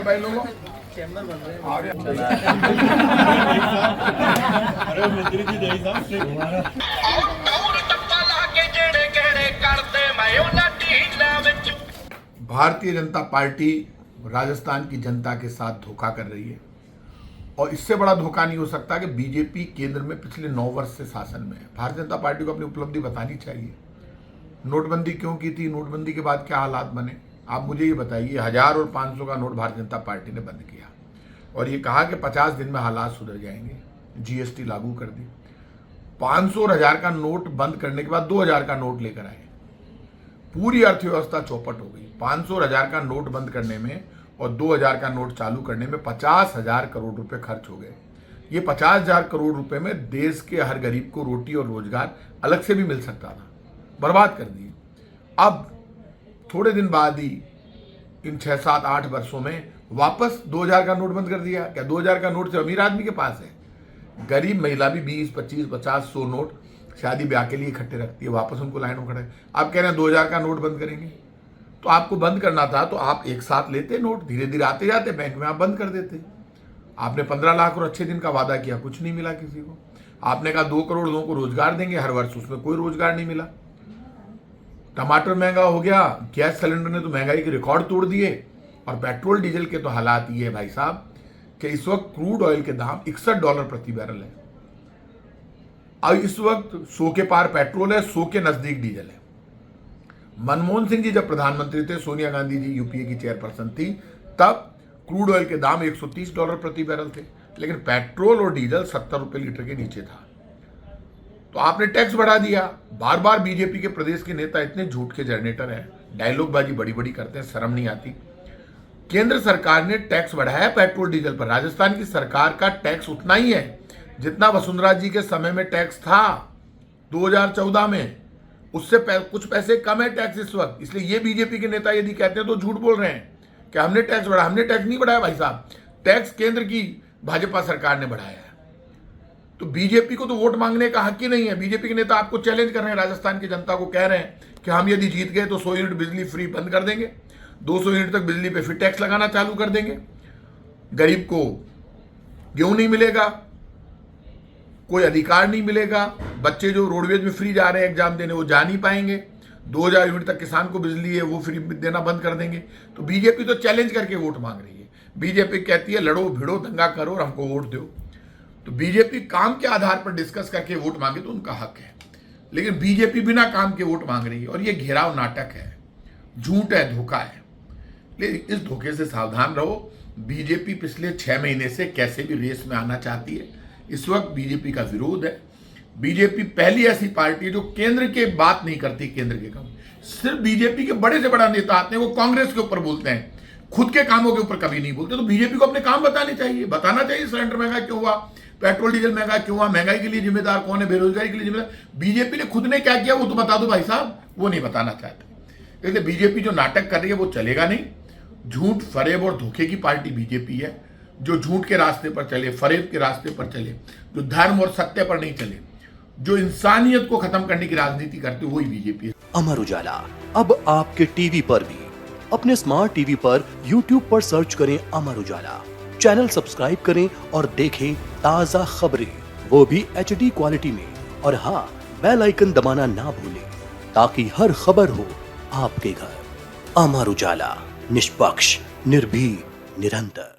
भाई लोगों चैम्बर बन रहे भारतीय जनता पार्टी राजस्थान की जनता के साथ धोखा कर रही है और इससे बड़ा धोखा नहीं हो सकता कि बीजेपी केंद्र में पिछले 9 वर्ष से शासन में है। भारतीय जनता पार्टी को अपनी उपलब्धि बतानी चाहिए। नोटबंदी क्यों की थी, नोटबंदी के बाद क्या हालात बने, आप मुझे ये बताइए। 1000 और 500 का नोट भारतीय जनता पार्टी ने बंद किया और ये कहा कि 50 दिन में हालात सुधर जाएंगे। जीएसटी लागू कर दी। 500 और 1000 का नोट बंद करने के बाद 2000 का नोट लेकर आए। पूरी अर्थव्यवस्था चौपट हो गई। 500 और 1000 का नोट बंद करने में और 2000 का नोट चालू करने में 50,000 करोड़ रुपए खर्च हो गए। ये 50,000 करोड़ रुपए में देश के हर गरीब को रोटी और रोजगार अलग से भी मिल सकता था, बर्बाद कर दिए। अब थोड़े दिन बाद ही इन 6, 7, 8 वर्षों में वापस 2000 का नोट बंद कर दिया। क्या 2000 का नोट से अमीर आदमी के पास है? गरीब महिला भी 20, 25, 50, 100 नोट शादी ब्याह के लिए इकट्ठे रखती है, वापस उनको लाइन में खड़े। आप कह रहे हैं 2000 का नोट बंद करेंगे, तो आपको बंद करना था तो आप एक साथ लेते नोट, धीरे धीरे आते जाते बैंक में आप बंद कर देते। आपने 15 लाख और अच्छे दिन का वादा किया, कुछ नहीं मिला किसी को। आपने कहा 2 करोड़ लोगों को रोजगार देंगे हर वर्ष, उसमें कोई रोजगार नहीं मिला। टमाटर महंगा हो गया, गैस सिलेंडर ने तो महंगाई के रिकॉर्ड तोड़ दिए और पेट्रोल डीजल के तो हालात ये है भाई साहब कि इस वक्त क्रूड ऑयल के दाम $61 प्रति बैरल है। अब इस वक्त 100 के पार पेट्रोल है, 100 के नजदीक डीजल है। मनमोहन सिंह जी जब प्रधानमंत्री थे, सोनिया गांधी जी यूपीए की चेयरपर्सन थी, तब क्रूड ऑयल के दाम $130 प्रति बैरल थे, लेकिन पेट्रोल और डीजल 70 रुपए लीटर के नीचे था। तो आपने टैक्स बढ़ा दिया। बार बार बीजेपी के प्रदेश के नेता इतने झूठ के जनरेटर हैं, डायलॉगबाजी बड़ी बड़ी करते हैं, शर्म नहीं आती। केंद्र सरकार ने टैक्स बढ़ाया पेट्रोल डीजल पर। राजस्थान की सरकार का टैक्स उतना ही है जितना वसुंधरा जी के समय में टैक्स था 2014 में, उससे कुछ पैसे कम है टैक्स इस वक्त। इसलिए ये बीजेपी के नेता यदि कहते हैं तो झूठ बोल रहे हैं कि हमने टैक्स बढ़ाया। हमने टैक्स नहीं बढ़ाया भाई साहब, टैक्स केंद्र की भाजपा सरकार ने बढ़ाया है। तो बीजेपी को तो वोट मांगने का हक ही नहीं है। बीजेपी के नेता आपको चैलेंज कर रहे हैं, राजस्थान की जनता को कह रहे हैं कि हम यदि जीत गए तो 100 यूनिट बिजली फ्री बंद कर देंगे, 200 यूनिट तक बिजली पे फिर टैक्स लगाना चालू कर देंगे, गरीब को गेहूं नहीं मिलेगा, कोई अधिकार नहीं मिलेगा, बच्चे जो रोडवेज में फ्री जा रहे हैं एग्जाम देने वो जा नहीं पाएंगे, 2000 यूनिट तक किसान को बिजली है वो फ्री देना बंद कर देंगे। तो बीजेपी तो चैलेंज करके वोट मांग रही है। बीजेपी कहती है लड़ो भिड़ो दंगा करो और हमको वोट दो। तो बीजेपी काम के आधार पर डिस्कस करके वोट मांगे तो उनका हक है, लेकिन बीजेपी बिना काम के वोट मांग रही है और ये घेराव नाटक है, झूठ है, धोखा है। लेकिन इस धोखे से सावधान रहो। बीजेपी पिछले 6 महीने से कैसे भी रेस में आना चाहती है। इस वक्त बीजेपी का विरोध है। बीजेपी पहली ऐसी पार्टी है जो केंद्र के बात नहीं करती, केंद्र के काम। सिर्फ बीजेपी के बड़े से बड़ा नेता आते हैं वो कांग्रेस के ऊपर बोलते हैं, खुद के कामों के ऊपर कभी नहीं बोलते। तो बीजेपी को अपने काम बताने चाहिए, बताना चाहिए सिलेंडर महंगा क्यों हुआ, पेट्रोल डीजल महंगा क्यों हुआ, महंगाई के लिए जिम्मेदार कौन है, बेरोजगारी के लिए जिम्मेदार। बीजेपी ने खुद ने क्या किया वो तो बता दो भाई साहब, वो नहीं बताना चाहते। इसलिए बीजेपी जो नाटक कर रही है वो चलेगा नहीं। झूठ, फरेब और धोखे की पार्टी बीजेपी है, जो झूठ के रास्ते पर चले, फरेब के रास्ते पर चले, जो धर्म और सत्य पर नहीं चले, जो इंसानियत को खत्म करने की राजनीति करते वही बीजेपी है। अमर उजाला अब आपके टीवी पर भी। अपने स्मार्ट टीवी पर YouTube पर सर्च करें अमर उजाला, चैनल सब्सक्राइब करें और देखें ताजा खबरें, वो भी HD क्वालिटी में। और हाँ, बेल आइकन दबाना ना भूलें ताकि हर खबर हो आपके घर। अमर उजाला, निष्पक्ष, निर्भीक, निरंतर।